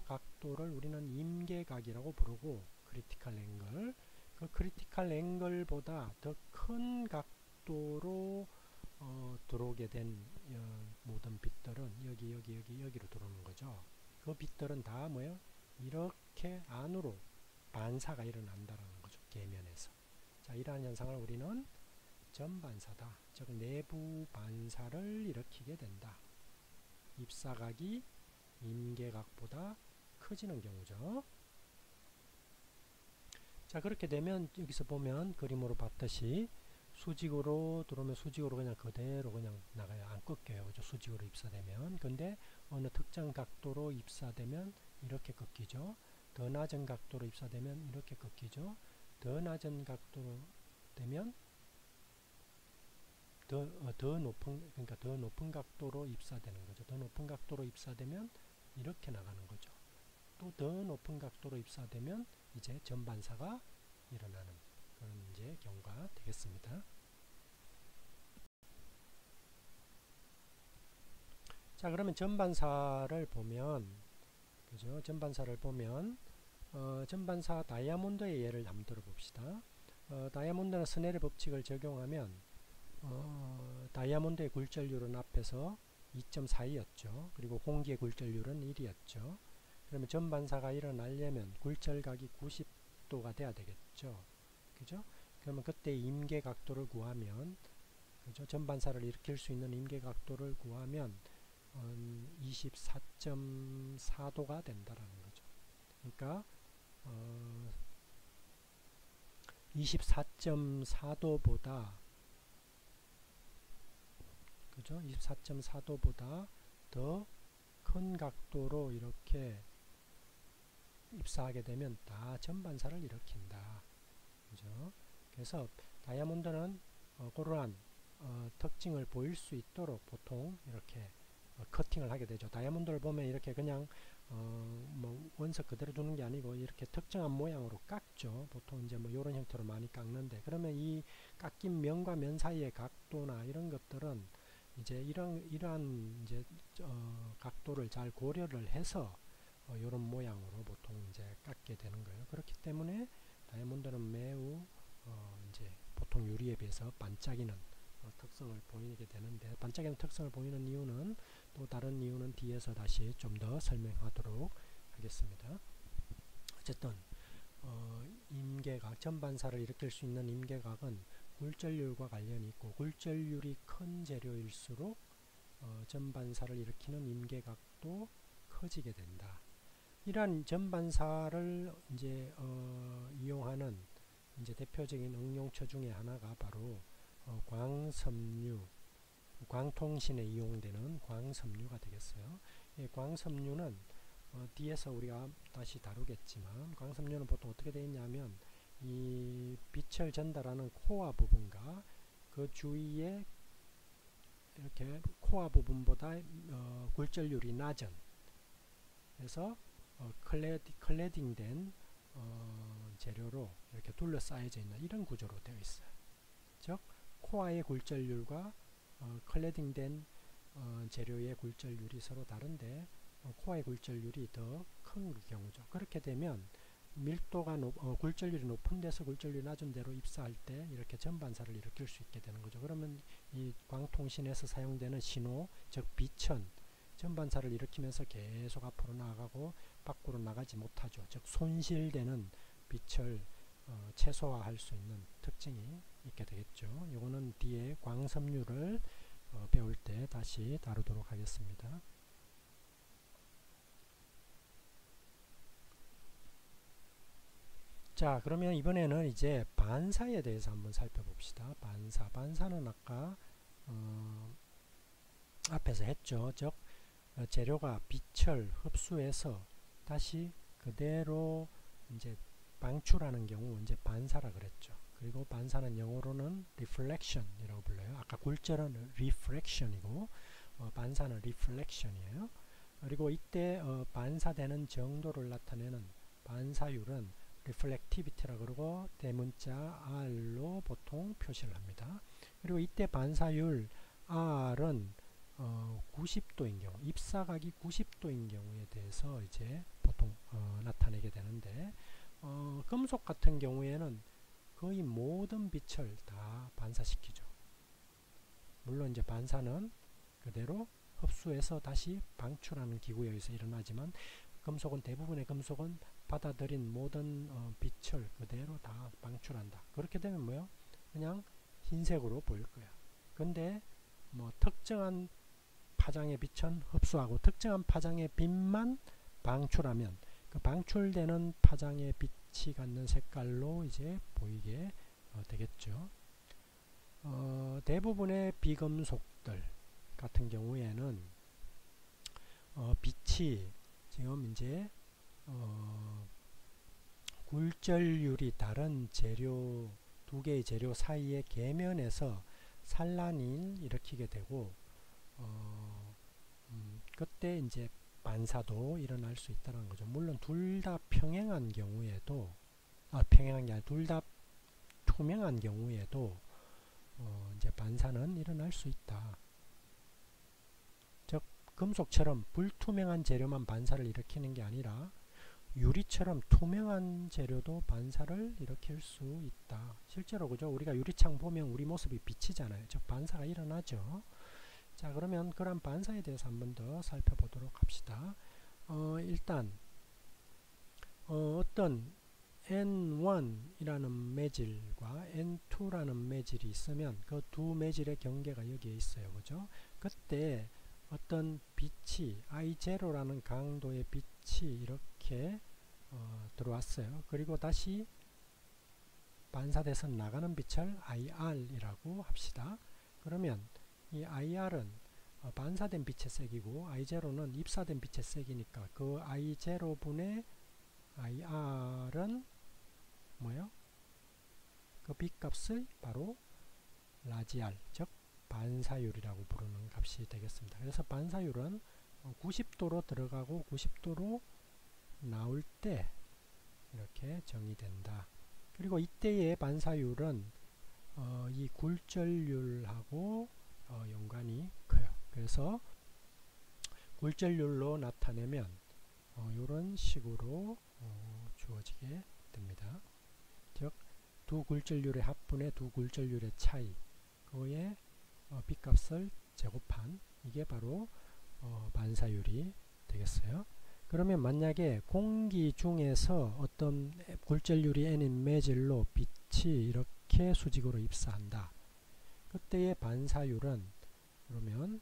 각도를 우리는 임계각이라고 부르고 크리티컬 앵글, 그 크리티컬 앵글보다 더 큰 각도로 들어오게 된 모든 빛들은 여기로 들어오는 거죠. 그 빛들은 다 뭐예요? 이렇게 안으로 반사가 일어난다는 거죠. 계면에서. 자, 이러한 현상을 우리는 전반사다. 즉 내부 반사를 일으키게 된다. 입사각이 임계각보다 커지는 경우죠. 자, 그렇게 되면 여기서 보면 그림으로 봤듯이 수직으로 들어오면 수직으로 그냥 그대로 그냥 나가요. 안 꺾여요. 그죠? 수직으로 입사되면. 근데 어느 특정 각도로 입사되면 이렇게 꺾이죠. 더 낮은 각도로 입사되면 이렇게 꺾이죠. 더 낮은 각도로 되면 더 높은 각도로 입사되는 거죠. 더 높은 각도로 입사되면 이렇게 나가는 거죠. 또 더 높은 각도로 입사되면 이제 전반사가 일어나는 그런 이제 경우가 되겠습니다. 자, 그러면 전반사를 보면, 그죠? 전반사를 보면, 전반사 다이아몬드의 예를 한번 들어봅시다. 다이아몬드는 스넬의 법칙을 적용하면, 다이아몬드의 굴절률은 앞에서 2.42였죠. 그리고 공기의 굴절률은 1이었죠. 그러면 전반사가 일어나려면 굴절각이 90도가 돼야 되겠죠. 그죠? 그러면 그때 임계각도를 구하면, 그죠? 전반사를 일으킬 수 있는 임계각도를 구하면 24.4도가 된다라는 거죠. 그러니까 24.4도보다 그죠? 24.4도보다 더 큰 각도로 이렇게 입사하게 되면 다 전반사를 일으킨다. 그죠? 그래서 다이아몬드는 그러한 특징을 보일 수 있도록 보통 이렇게 커팅을 하게 되죠. 다이아몬드를 보면 이렇게 그냥 뭐 원석 그대로 두는 게 아니고 이렇게 특정한 모양으로 깎죠. 보통 이제 뭐 이런 형태로 많이 깎는데, 그러면 이 깎인 면과 면 사이의 각도나 이런 것들은 이제 이러한 이제 각도를 잘 고려를 해서 이런 모양으로 보통 이제 깎게 되는 거예요. 그렇기 때문에 다이아몬드는 매우 이제 보통 유리에 비해서 반짝이는 특성을 보이게 되는데, 반짝이는 특성을 보이는 이유는 또 다른 이유는 뒤에서 다시 좀 더 설명하도록 하겠습니다. 어쨌든 임계각, 전반사를 일으킬 수 있는 임계각은 굴절률과 관련이 있고, 굴절률이 큰 재료일수록 전반사를 일으키는 임계각도 커지게 된다. 이러한 전반사를 이제 이용하는 이제 대표적인 응용처 중에 하나가 바로 광섬유, 광통신에 이용되는 광섬유가 되겠어요. 이 광섬유는 뒤에서 우리가 다시 다루겠지만, 광섬유는 보통 어떻게 되어 있냐면 이 빛을 전달하는 코어 부분과 그 주위에 이렇게 코어 부분보다 굴절률이 낮은, 그래서 클래딩된 재료로 이렇게 둘러싸여져 있는 이런 구조로 되어 있어요. 즉 코어의 굴절률과 클래딩된 재료의 굴절률이 서로 다른데 코어의 굴절률이 더 큰 경우죠. 그렇게 되면 밀도가 굴절률이 높은 데서 굴절률이 낮은 데로 입사할 때 이렇게 전반사를 일으킬 수 있게 되는 거죠. 그러면 이 광통신에서 사용되는 신호, 즉 빛은 전반사를 일으키면서 계속 앞으로 나가고 밖으로 나가지 못하죠. 즉 손실되는 빛을 최소화할 수 있는 특징이 있게 되겠죠. 이거는 뒤에 광섬유를 배울 때 다시 다루도록 하겠습니다. 자, 그러면 이번에는 이제 반사에 대해서 한번 살펴봅시다. 반사는 아까 앞에서 했죠. 즉 재료가 빛을 흡수해서 다시 그대로 이제 방출하는 경우 이제 반사라 그랬죠. 그리고 반사는 영어로는 reflection이라고 불러요. 아까 굴절은 refraction이고 반사는 reflection이에요. 그리고 이때 반사되는 정도를 나타내는 반사율은 reflectivity라고 그러고 대문자 R로 보통 표시를 합니다. 그리고 이때 반사율 R은 90도인 경우, 입사각이 90도인 경우에 대해서 이제 보통 나타내게 되는데, 금속 같은 경우에는 거의 모든 빛을 다 반사시키죠. 물론 이제 반사는 그대로 흡수해서 다시 방출하는 기구에 의해서 일어나지만 금속은 대부분의 금속은 받아들인 모든 빛을 그대로 다 방출한다. 그렇게 되면 뭐요? 그냥 흰색으로 보일 거야. 근데 뭐 특정한 파장의 빛은 흡수하고 특정한 파장의 빛만 방출하면 그 방출되는 파장의 빛이 갖는 색깔로 이제 보이게 되겠죠. 대부분의 비금속들 같은 경우에는 빛이 지금 이제 굴절율이 다른 재료 두 개의 재료 사이의 계면에서 산란을 일으키게 되고 그때 이제 반사도 일어날 수 있다는 거죠. 물론 둘 다 평행한 경우에도 평행한 게 아니라 둘 다 투명한 경우에도 이제 반사는 일어날 수 있다. 즉 금속처럼 불투명한 재료만 반사를 일으키는 게 아니라 유리처럼 투명한 재료도 반사를 일으킬 수 있다. 실제로 그죠? 우리가 유리창 보면 우리 모습이 비치잖아요. 즉 반사가 일어나죠. 자, 그러면 그런 반사에 대해서 한번 더 살펴보도록 합시다. 일단 어떤 N1이라는 매질과 N2라는 매질이 있으면 그 두 매질의 경계가 여기에 있어요. 그죠? 그때 어떤 빛이 I0라는 강도의 빛이 이렇게 들어왔어요. 그리고 다시 반사돼서 나가는 빛을 IR이라고 합시다. 그러면 이 IR은 반사된 빛의 색이고 I0는 입사된 빛의 색이니까 그 I0분의 IR은 뭐예요? 그 빛값을 바로 라지알, 즉 반사율이라고 부르는 값이 되겠습니다. 그래서 반사율은 90도로 들어가고 90도로 나올 때 이렇게 정의된다. 그리고 이때의 반사율은 이 굴절율하고 연관이 커요. 그래서 굴절율로 나타내면 이런 식으로 주어지게 됩니다. 즉 두 굴절율의 합분의 두 굴절율의 차이, 그거의 빛값을 제곱한 이게 바로 반사율이 되겠어요. 그러면 만약에 공기 중에서 어떤 굴절율이 n인 매질로 빛이 이렇게 수직으로 입사한다. 그때의 반사율은 그러면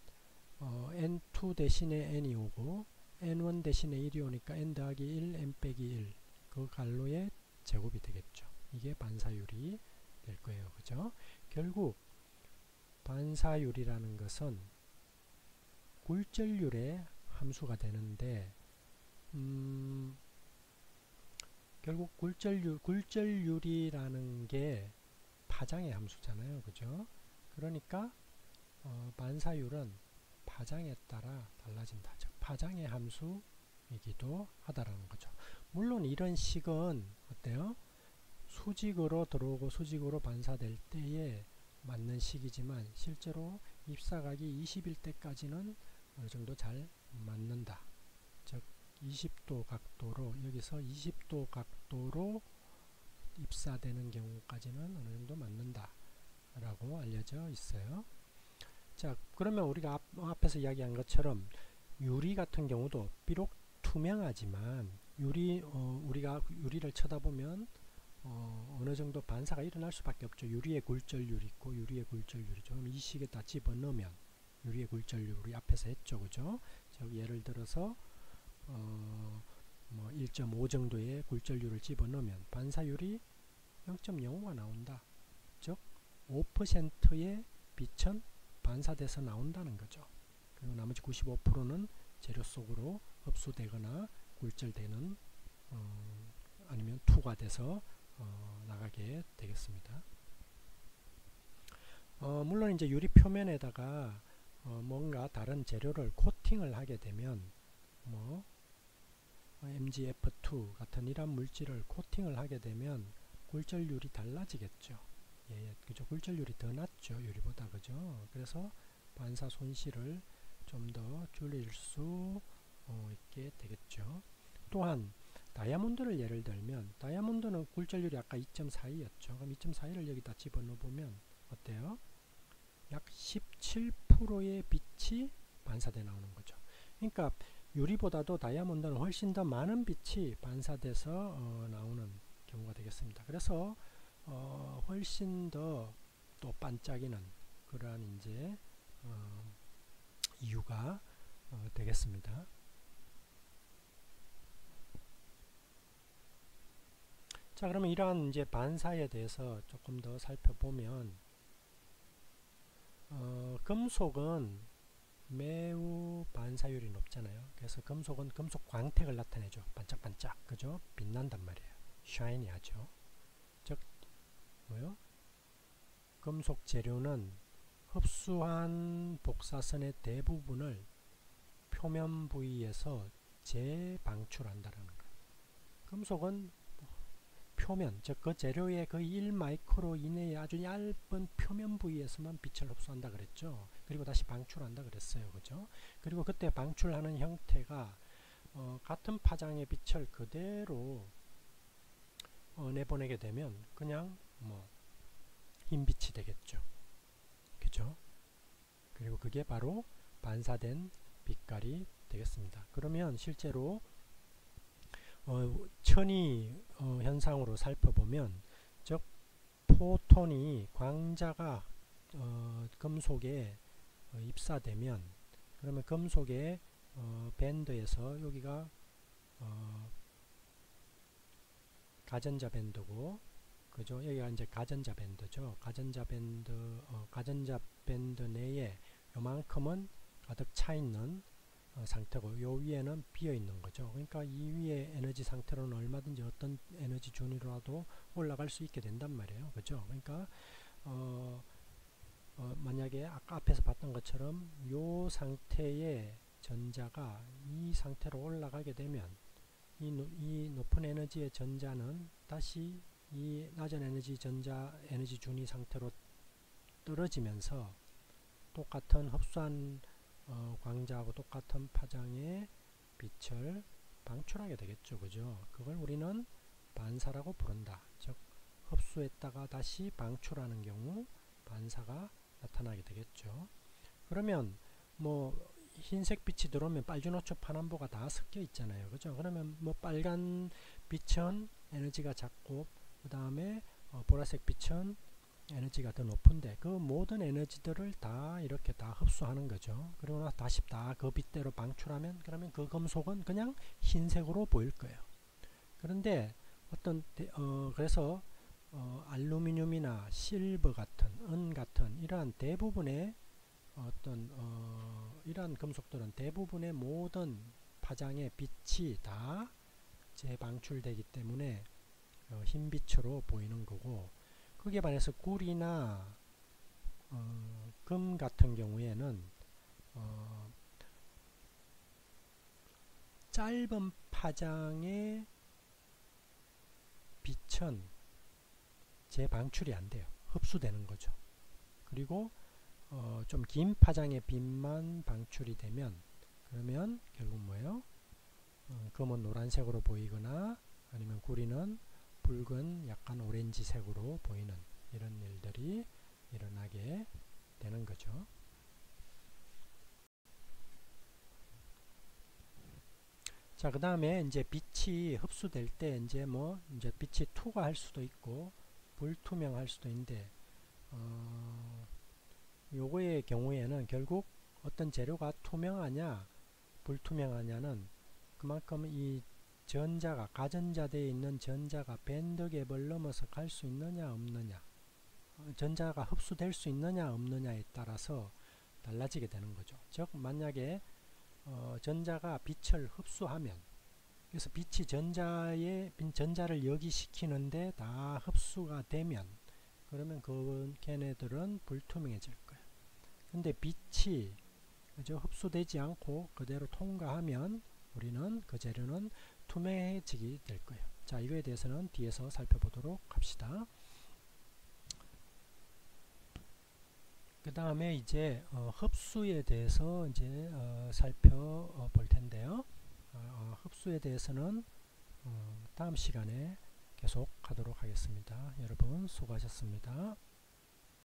n2 대신에 n이 오고 n1 대신에 1이 오니까 n 더하기 1, n 빼기 1 그 갈로의 제곱이 되겠죠. 이게 반사율이 될 거예요. 그죠? 결국 반사율이라는 것은 굴절율의 함수가 되는데 결국 굴절율이라는 게 파장의 함수잖아요. 그죠? 그러니까 반사율은 파장에 따라 달라진다. 즉 파장의 함수이기도 하다라는 거죠. 물론 이런 식은 어때요? 수직으로 들어오고 수직으로 반사될 때에 맞는 식이지만 실제로 입사각이 20일 때까지는 어느 정도 잘 맞는다. 즉 20도 각도로 여기서 20도 각도로 입사되는 경우까지는 어느 정도 맞는다 라고 알려져 있어요. 자, 그러면 우리가 앞에서 이야기한 것처럼 유리 같은 경우도 비록 투명하지만 우리가 유리를 쳐다보면 어느 정도 반사가 일어날 수밖에 없죠. 유리의 굴절율이 있고 유리의 굴절율이죠. 그럼 이 식에다 집어넣으면 유리의 굴절율 우리 앞에서 했죠. 그죠? 즉 예를 들어서 뭐 1.5 정도의 굴절율을 집어넣으면 반사율이 0.05가 나온다. 즉 5%의 빛은 반사돼서 나온다는 거죠. 그리고 나머지 95%는 재료 속으로 흡수되거나 굴절되는 아니면 투과 돼서 나가게 되겠습니다. 물론 이제 유리 표면에다가 뭔가 다른 재료를 코팅을 하게 되면 뭐 MgF2 같은 이런 물질을 코팅을 하게 되면 굴절율이 달라지겠죠. 예, 그죠? 굴절율이 더 낮죠, 유리보다. 그죠? 그래서 반사 손실을 좀 더 줄일 수 있게 되겠죠. 또한 다이아몬드를 예를 들면 다이아몬드는 굴절율이 아까 2.42였죠. 그럼 2.42를 여기다 집어넣어보면 어때요? 약 17%의 빛이 반사돼 나오는 거죠. 그러니까 유리보다도 다이아몬드는 훨씬 더 많은 빛이 반사돼서 나오는 경우가 되겠습니다. 그래서 훨씬 더 또 반짝이는 그러한 이제 이유가 되겠습니다. 자, 그러면 이러한 이제 반사에 대해서 조금 더 살펴보면 금속은 매우 반사율이 높잖아요. 그래서 금속은 금속 광택을 나타내죠. 반짝반짝, 그죠? 빛난단 말이에요. 샤이니하죠. 즉 뭐요? 금속 재료는 흡수한 복사선의 대부분을 표면 부위에서 재방출한다는 거예요. 금속은 표면, 즉 그 재료의 거의 1마이크로 이내의 아주 얇은 표면 부위에서만 빛을 흡수한다 그랬죠. 그리고 다시 방출한다 그랬어요. 그죠? 그리고 그때 방출하는 형태가 같은 파장의 빛을 그대로 내보내게 되면 그냥 뭐 흰빛이 되겠죠. 그죠? 그리고 그게 바로 반사된 빛깔이 되겠습니다. 그러면 실제로 천이 현상으로 살펴보면, 즉 포톤이 광자가 금속에 입사되면, 그러면 금속의 밴드에서 여기가 가전자 밴드고, 그죠? 여기가 이제 가전자 밴드죠. 가전자 밴드 내에 요만큼은 가득 차 있는 상태고, 요 위에는 비어 있는 거죠. 그러니까 이 위에 에너지 상태로는 얼마든지 어떤 에너지 준위로라도 올라갈 수 있게 된단 말이에요. 그죠? 그러니까 만약에 아까 앞에서 봤던 것처럼 요 상태의 전자가 이 상태로 올라가게 되면 이 높은 에너지의 전자는 다시 이 낮은 에너지 전자 에너지 준위 상태로 떨어지면서 똑같은 흡수한 광자하고 똑같은 파장의 빛을 방출하게 되겠죠. 그죠? 그걸 우리는 반사라고 부른다. 즉 흡수했다가 다시 방출하는 경우 반사가 나타나게 되겠죠. 그러면 뭐 흰색 빛이 들어오면 빨주노초 파남보가 다 섞여 있잖아요. 그죠? 그러면 뭐 빨간 빛은 에너지가 작고, 그 다음에 보라색 빛은 에너지가 더 높은데, 그 모든 에너지들을 다 이렇게 다 흡수하는 거죠. 그리고 나서 다시 다 그 빛대로 방출하면, 그러면 그 금속은 그냥 흰색으로 보일 거예요. 그런데 그래서 알루미늄이나 실버 같은, 은 같은 이러한 대부분의 이러한 금속들은 대부분의 모든 파장의 빛이 다 재방출되기 때문에 흰빛으로 보이는 거고, 거기에 반해서 꿀이나 금 같은 경우에는 짧은 파장의 빛은 재방출이 안 돼요. 흡수되는 거죠. 그리고 좀 긴 파장의 빛만 방출이 되면, 그러면 결국 뭐예요? 금은 노란색으로 보이거나, 아니면 구리는 붉은 약간 오렌지색으로 보이는 이런 일들이 일어나게 되는 거죠. 자, 그 다음에 이제 빛이 흡수될 때 이제 빛이 투과할 수도 있고 불투명할 수도 있는데, 요거의 경우에는 결국 어떤 재료가 투명하냐 불투명하냐는 그만큼 이 전자가, 가전자대에 있는 전자가 밴드갭을 넘어서 갈 수 있느냐 없느냐, 전자가 흡수될 수 있느냐 없느냐에 따라서 달라지게 되는 거죠. 즉 만약에 전자가 빛을 흡수하면, 그래서 빛이 전자를 여기시키는데 다 흡수가 되면, 그러면 걔네들은 불투명해질 거예요. 근데 빛이 그저 흡수되지 않고 그대로 통과하면 우리는 그 재료는 투명해지게 될 거예요. 자, 이거에 대해서는 뒤에서 살펴보도록 합시다. 그 다음에 이제 흡수에 대해서 이제 살펴볼 텐데요. 흡수에 대해서는 다음 시간에 계속 하도록 하겠습니다. 여러분 수고하셨습니다.